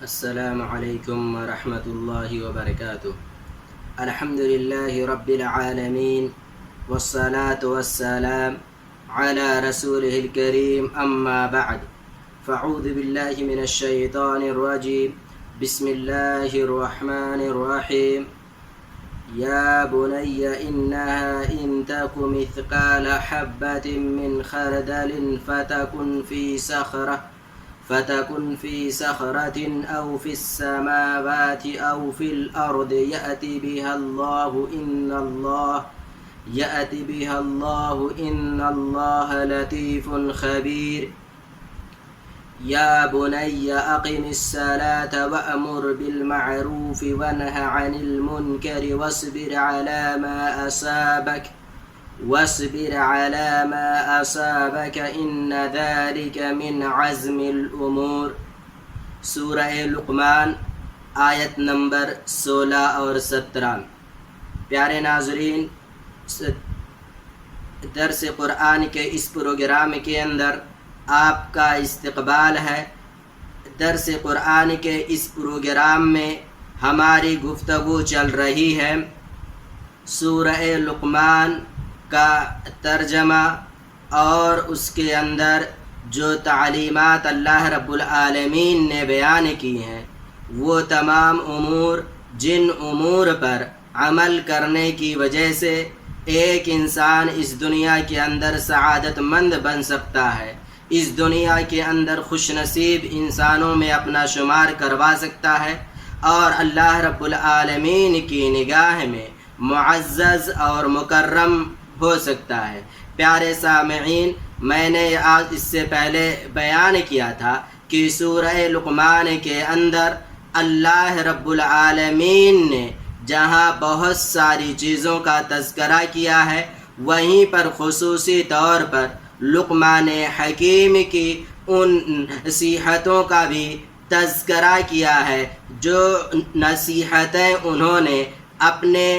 السلام علیکم ورحمۃ اللہ وبرکاتہ۔ الحمد للہ رب العالمین والصلاة والسلام علی رسولہ الکریم، اما بعد فاعوذ باللہ من الشیطان الرجیم، بسم اللہ الرحمن الرحیم۔ یا بنی انہا ان تک مثقال حبۃ من خردل فتكن في صخرة أو في السماوات أو في الأرض يأتي بها الله إن الله لطيف خبير۔ يا بني أقم الصلاة وأمر بالمعروف وانه عن المنكر واصبر على ما أصابك إن ذلك من عزم الأمور۔ سورہ لقمان آیت نمبر 16 اور 17۔ پیارے ناظرین، درس قرآن کے اس پروگرام کے اندر آپ کا استقبال ہے۔ درس قرآن کے اس پروگرام میں ہماری گفتگو چل رہی ہے سورہ لقمان کا ترجمہ اور اس کے اندر جو تعلیمات اللہ رب العالمین نے بیان کی ہیں، وہ تمام امور جن امور پر عمل کرنے کی وجہ سے ایک انسان اس دنیا کے اندر سعادت مند بن سکتا ہے، اس دنیا کے اندر خوش نصیب انسانوں میں اپنا شمار کروا سکتا ہے، اور اللہ رب العالمین کی نگاہ میں معزز اور مکرم ہو سکتا ہے۔ پیارے سامعین، میں نے آج اس سے پہلے بیان کیا تھا کہ سورہ لقمان کے اندر اللہ رب العالمین نے جہاں بہت ساری چیزوں کا تذکرہ کیا ہے، وہیں پر خصوصی طور پر لقمان حکیم کی ان نصیحتوں کا بھی تذکرہ کیا ہے جو نصیحتیں انہوں نے اپنے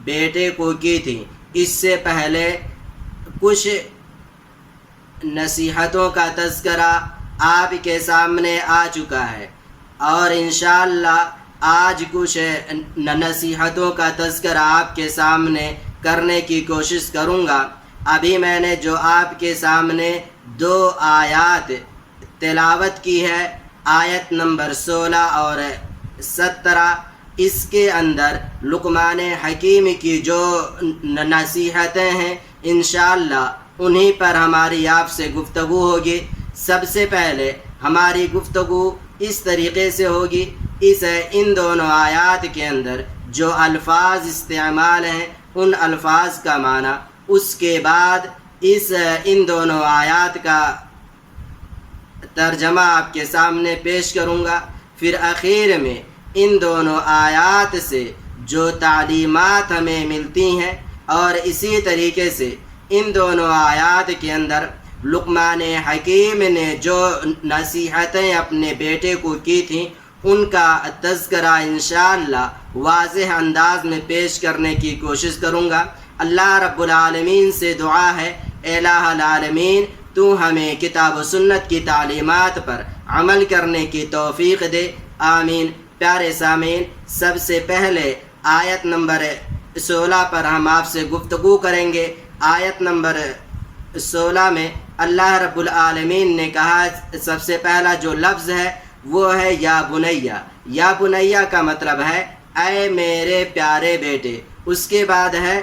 بیٹے کو کی تھیں۔ اس سے پہلے کچھ نصیحتوں کا تذکرہ آپ کے سامنے آ چکا ہے، اور انشاءاللہ آج کچھ نصیحتوں کا تذکرہ آپ کے سامنے کرنے کی کوشش کروں گا۔ ابھی میں نے جو آپ کے سامنے 2 آیات تلاوت کی ہے، آیت نمبر 16 اور 17، اس کے اندر لقمان حکیم کی جو نصیحتیں ہیں انشاءاللہ انہی پر ہماری آپ سے گفتگو ہوگی۔ سب سے پہلے ہماری گفتگو اس طریقے سے ہوگی، ان دونوں آیات کے اندر جو الفاظ استعمال ہیں ان الفاظ کا معنی، اس کے بعد ان دونوں آیات کا ترجمہ آپ کے سامنے پیش کروں گا، پھر اخیر میں ان دونوں آیات سے جو تعلیمات ہمیں ملتی ہیں، اور اسی طریقے سے ان دونوں آیات کے اندر لقمان حکیم نے جو نصیحتیں اپنے بیٹے کو کی تھیں ان کا تذکرہ انشاءاللہ واضح انداز میں پیش کرنے کی کوشش کروں گا۔ اللہ رب العالمین سے دعا ہے، اے الہ العالمین تو ہمیں کتاب و سنت کی تعلیمات پر عمل کرنے کی توفیق دے، آمین۔ پیارے سامعین، سب سے پہلے آیت نمبر 16 پر ہم آپ سے گفتگو کریں گے۔ آیت نمبر 16 میں اللہ رب العالمین نے کہا، سب سے پہلا جو لفظ ہے وہ ہے یا بنیہ۔ یا بنیہ کا مطلب ہے اے میرے پیارے بیٹے۔ اس کے بعد ہے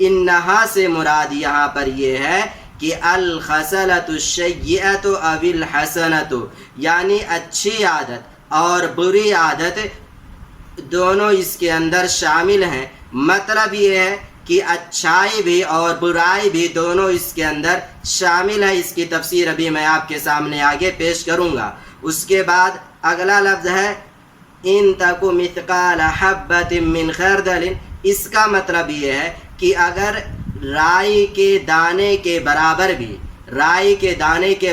انہا سے مراد یہاں پر یہ ہے کہ الخصلۃ السیئۃ او الحسنۃ، یعنی اچھی عادت اور بری عادت دونوں اس کے اندر شامل ہیں۔ مطلب یہ ہے کہ اچھائی بھی اور برائی بھی دونوں اس کے اندر شامل ہے۔ اس کی تفسیر ابھی میں آپ کے سامنے آگے پیش کروں گا۔ اس کے بعد اگلا لفظ ہے ان تک مثقال حبۃ من خردل۔ اس کا مطلب یہ ہے کہ اگر رائی کے دانے کے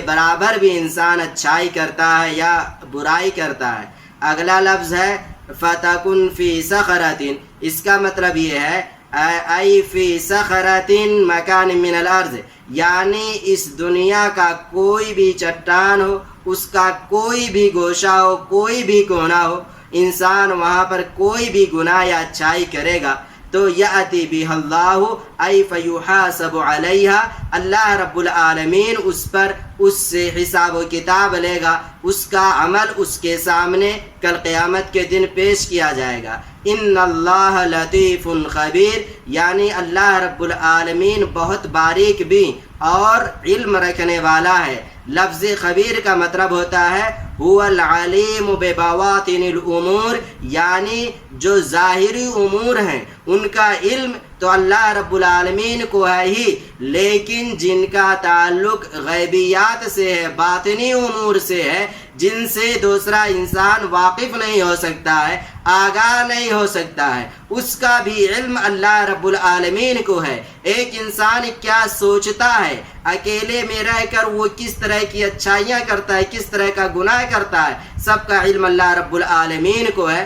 برابر بھی انسان اچھائی کرتا ہے یا برائی کرتا ہے۔ اگلا لفظ ہے فتکن فی صخرۃ۔ اس کا مطلب یہ ہے ای فی صخرۃ مکان من الارض، یعنی اس دنیا کا کوئی بھی چٹان ہو، اس کا کوئی بھی گوشہ ہو، کوئی بھی کونا ہو، انسان وہاں پر کوئی بھی گناہ یا اچھائی کرے گا تو یأتی بہ اللہ ای فیحاسب علیہا، اللہ رب العالمین اس پر اس سے حساب و کتاب لے گا، اس کا عمل اس کے سامنے کل قیامت کے دن پیش کیا جائے گا۔ ان اللہ لطیف خبیر، یعنی اللہ رب العالمین بہت باریک بھی اور علم رکھنے والا ہے۔ لفظ خبیر کا مطلب ہوتا ہے هو العلیم ببواطن الامور، یعنی جو ظاہری امور ہیں ان کا علم تو اللہ رب العالمین کو ہے ہی، لیکن جن کا تعلق غیبیات سے ہے، باطنی امور سے ہے، جن سے دوسرا انسان واقف نہیں ہو سکتا ہے، آگاہ نہیں ہو سکتا ہے، اس کا بھی علم اللہ رب العالمین کو ہے۔ ایک انسان کیا سوچتا ہے، اکیلے میں رہ کر وہ کس طرح کی اچھائیاں کرتا ہے، کس طرح کا گناہ کرتا ہے، سب کا علم اللہ رب العالمین کو ہے۔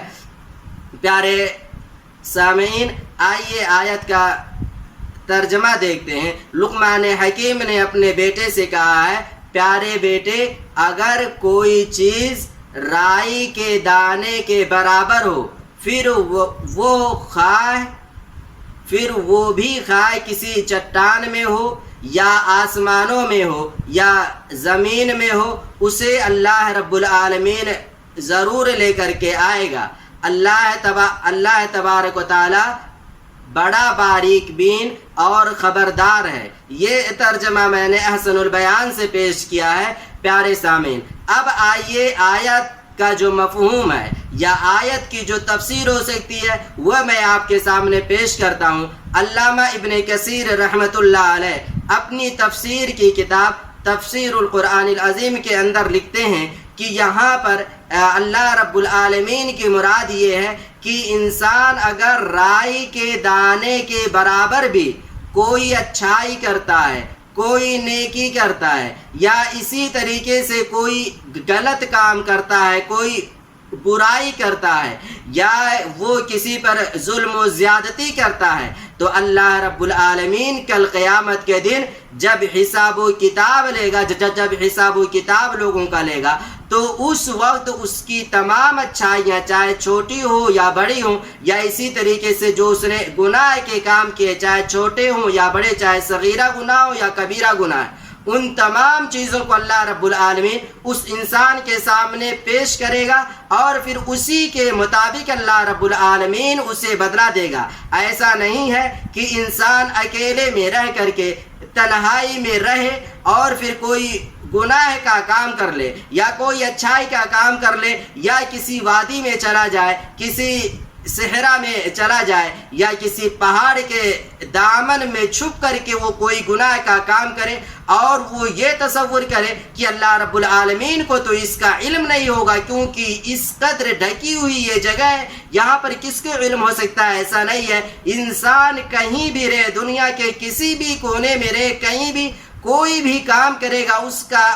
پیارے سامعین، آئیے آیت کا ترجمہ دیکھتے ہیں۔ لقمان حکیم نے اپنے بیٹے سے کہا ہے، پیارے بیٹے، اگر کوئی چیز رائی کے دانے کے برابر ہو، پھر وہ بھی خواہ کسی چٹان میں ہو یا آسمانوں میں ہو یا زمین میں ہو، اسے اللہ رب العالمین ضرور لے کر کے آئے گا۔ اللہ تبارک و تعالی بڑا باریک بین اور خبردار ہے۔ یہ ترجمہ میں نے احسن البیان سے پیش کیا ہے۔ پیارے سامعین، اب آئیے آیت کا جو مفہوم ہے یا آیت کی جو تفسیر ہو سکتی ہے وہ میں آپ کے سامنے پیش کرتا ہوں۔ علامہ ابن کثیر رحمۃ اللہ علیہ اپنی تفسیر کی کتاب تفسیر القرآن العظیم کے اندر لکھتے ہیں کہ یہاں پر اللہ رب العالمین کی مراد یہ ہے کہ انسان اگر رائی کے دانے کے برابر بھی کوئی اچھائی کرتا ہے، کوئی نیکی کرتا ہے، یا اسی طریقے سے کوئی غلط کام کرتا ہے، کوئی برائی کرتا ہے، یا وہ کسی پر ظلم و زیادتی کرتا ہے، تو اللہ رب العالمین کل قیامت کے دن جب حساب و کتاب لے گا، جب حساب و کتاب لوگوں کا لے گا، تو اس وقت اس کی تمام اچھائیاں چاہے چھوٹی ہو یا بڑی ہوں، یا اسی طریقے سے جو اس نے گناہ کے کام کیے چاہے چھوٹے ہوں یا بڑے، چاہے صغیرہ گناہ ہو یا کبیرہ گناہ، ان تمام چیزوں کو اللہ رب العالمین اس انسان کے سامنے پیش کرے گا اور پھر اسی کے مطابق اللہ رب العالمین اسے بدلہ دے گا۔ ایسا نہیں ہے کہ انسان اکیلے میں رہ کر کے تنہائی میں رہے اور پھر کوئی گناہ کا کام کر لے یا کوئی اچھائی کا کام کر لے، یا کسی وادی میں چلا جائے، کسی صحرا میں چلا جائے، یا کسی پہاڑ کے دامن میں چھپ کر کے وہ کوئی گناہ کا کام کرے اور وہ یہ تصور کرے کہ اللہ رب العالمین کو تو اس کا علم نہیں ہوگا کیونکہ اس قدر ڈھکی ہوئی یہ جگہ ہے، یہاں پر کس کو علم ہو سکتا ہے۔ ایسا نہیں ہے۔ انسان کہیں بھی رہے، دنیا کے کسی بھی کونے میں رہے، کہیں بھی کوئی بھی کام کرے گا،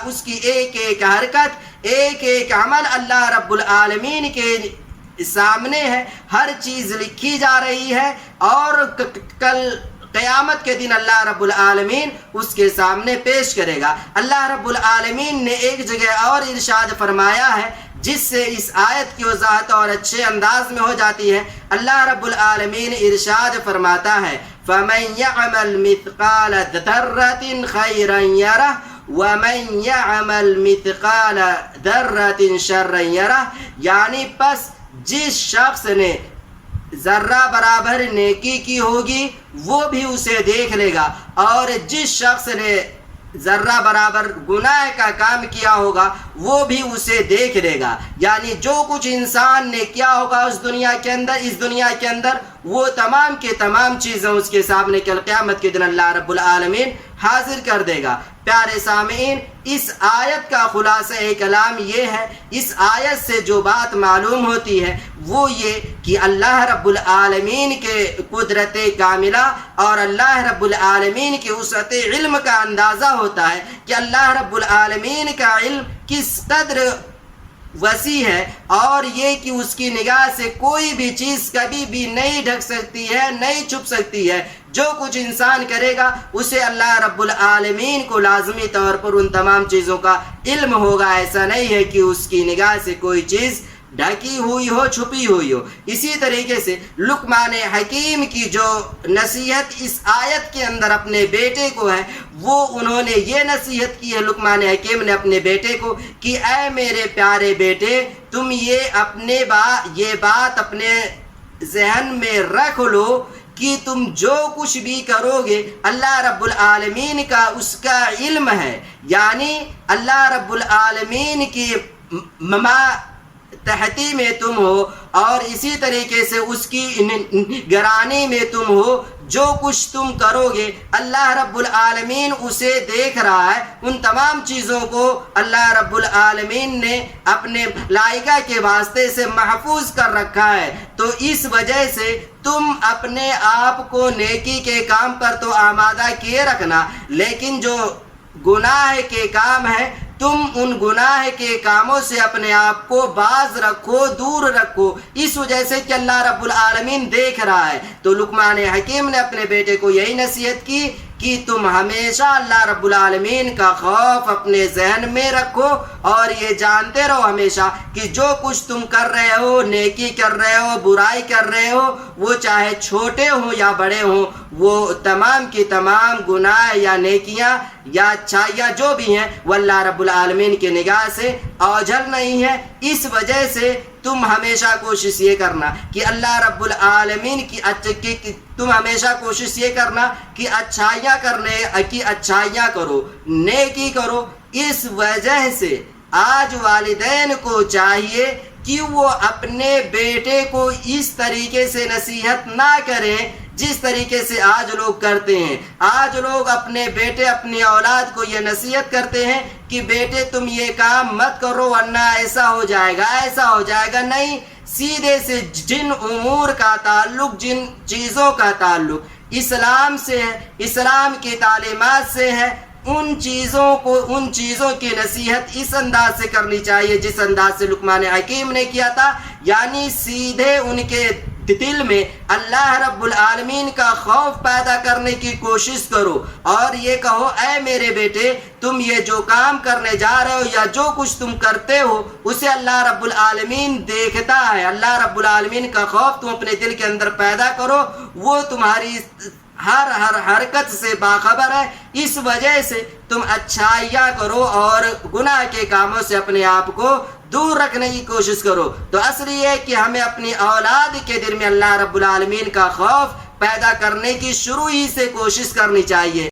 اس کی ایک ایک حرکت، ایک ایک عمل اللہ رب العالمین کے سامنے ہے، ہر چیز لکھی جا رہی ہے، اور کل قیامت کے دن اللہ رب العالمین اس کے سامنے پیش کرے گا۔ اللہ رب العالمین نے ایک جگہ اور ارشاد فرمایا ہے جس سے اس آیت کی وضاحت اور اچھے انداز میں ہو جاتی ہے۔ اللہ رب العالمین ارشاد فرماتا ہے، فَمَنْ يَعْمَلْ مِثْقَالَ ذَرَّةٍ خَيْرًا يَرَهُ وَمَنْ يَعْمَلْ مِثْقَالَ ذَرَّةٍ شَرًّا يَرَهُ، یعنی پس جس شخص نے ذرہ برابر نیکی کی ہوگی وہ بھی اسے دیکھ لے گا، اور جس شخص نے ذرہ برابر گناہ کا کام کیا ہوگا وہ بھی اسے دیکھ لے گا۔ یعنی جو کچھ انسان نے کیا ہوگا اس دنیا کے اندر وہ تمام کے تمام چیزیں اس کے سامنے کل قیامت کے دن اللہ رب العالمین حاضر کر دے گا۔ پیارے سامعین، اس آیت کا خلاصہ کلام یہ ہے، اس آیت سے جو بات معلوم ہوتی ہے وہ یہ کہ اللہ رب العالمین کے قدرت کاملہ اور اللہ رب العالمین کے وسعت علم کا اندازہ ہوتا ہے کہ اللہ رب العالمین کا علم کس قدر وسیع ہے، اور یہ کہ اس کی نگاہ سے کوئی بھی چیز کبھی بھی نہیں ڈھک سکتی ہے، نہیں چھپ سکتی ہے۔ جو کچھ انسان کرے گا اسے اللہ رب العالمین کو لازمی طور پر ان تمام چیزوں کا علم ہوگا۔ ایسا نہیں ہے کہ اس کی نگاہ سے کوئی چیز ڈھکی ہوئی ہو، چھپی ہوئی ہو۔ اسی طریقے سے لقمان حکیم کی جو نصیحت اس آیت کے اندر اپنے بیٹے کو ہے، وہ انہوں نے یہ نصیحت کی ہے لقمان حکیم نے اپنے بیٹے کو کہ اے میرے پیارے بیٹے، تم یہ بات اپنے ذہن میں رکھ لو کہ تم جو کچھ بھی کرو گے اللہ رب العالمین کا اس کا علم ہے، یعنی اللہ رب العالمین کی تحتی میں تم ہو، اور اسی طریقے سے اس کی نگرانی میں تم ہو۔ جو کچھ تم کرو گے اللہ رب العالمین اسے دیکھ رہا ہے۔ ان تمام چیزوں کو اللہ رب العالمین نے اپنے ملائکہ کے واسطے سے محفوظ کر رکھا ہے۔ تو اس وجہ سے تم اپنے آپ کو نیکی کے کام پر تو آمادہ کیے رکھنا، لیکن جو گناہ کے کام ہے تم ان گناہ کے کاموں سے اپنے آپ کو باز رکھو، دور رکھو، اس وجہ سے کہ اللہ رب العالمین دیکھ رہا ہے۔ تو لقمان حکیم نے اپنے بیٹے کو یہی نصیحت کی کہ تم ہمیشہ اللہ رب العالمین کا خوف اپنے ذہن میں رکھو، اور یہ جانتے رہو ہمیشہ کہ جو کچھ تم کر رہے ہو، نیکی کر رہے ہو، برائی کر رہے ہو، وہ چاہے چھوٹے ہوں یا بڑے ہوں، وہ تمام کی تمام گناہ یا نیکیاں یا اچھائیاں جو بھی ہیں وہ اللہ رب العالمین کی نگاہ سے اوجھل نہیں ہے۔ اس وجہ سے تم ہمیشہ کوشش یہ کرنا کہ اللہ رب العالمین تم ہمیشہ کوشش یہ کرنا کہ اچھائیاں کرو، نیکی کرو۔ اس وجہ سے آج والدین کو چاہیے کہ وہ اپنے بیٹے کو اس طریقے سے نصیحت نہ کریں جس طریقے سے آج لوگ کرتے ہیں۔ آج لوگ اپنے بیٹے، اپنی اولاد کو یہ نصیحت کرتے ہیں کہ بیٹے تم یہ کام مت کرو ورنہ ایسا ہو جائے گا، ایسا ہو جائے گا۔ نہیں، سیدھے سے جن امور کا تعلق، جن چیزوں کا تعلق اسلام سے ہے، اسلام کی تعلیمات سے ہے، ان چیزوں کی نصیحت اس انداز سے کرنی چاہیے جس انداز سے لقمان حکیم نے کیا تھا، یعنی سیدھے ان کے دل میں اللہ رب العالمین کا خوف پیدا کرنے کی کوشش کرو، اور یہ کہو اے میرے بیٹے تم یہ جو کام کرنے جا رہے ہو یا جو کچھ تم کرتے ہو اسے اللہ رب العالمین دیکھتا ہے۔ اللہ رب العالمین کا خوف تم اپنے دل کے اندر پیدا کرو، وہ تمہاری ہر حرکت سے باخبر ہے۔ اس وجہ سے تم اچھائیاں کرو اور گناہ کے کاموں سے اپنے آپ کو دور رکھنے کی کوشش کرو۔ تو اصل یہ ہے کہ ہمیں اپنی اولاد کے دل میں اللہ رب العالمین کا خوف پیدا کرنے کی شروع ہی سے کوشش کرنی چاہیے۔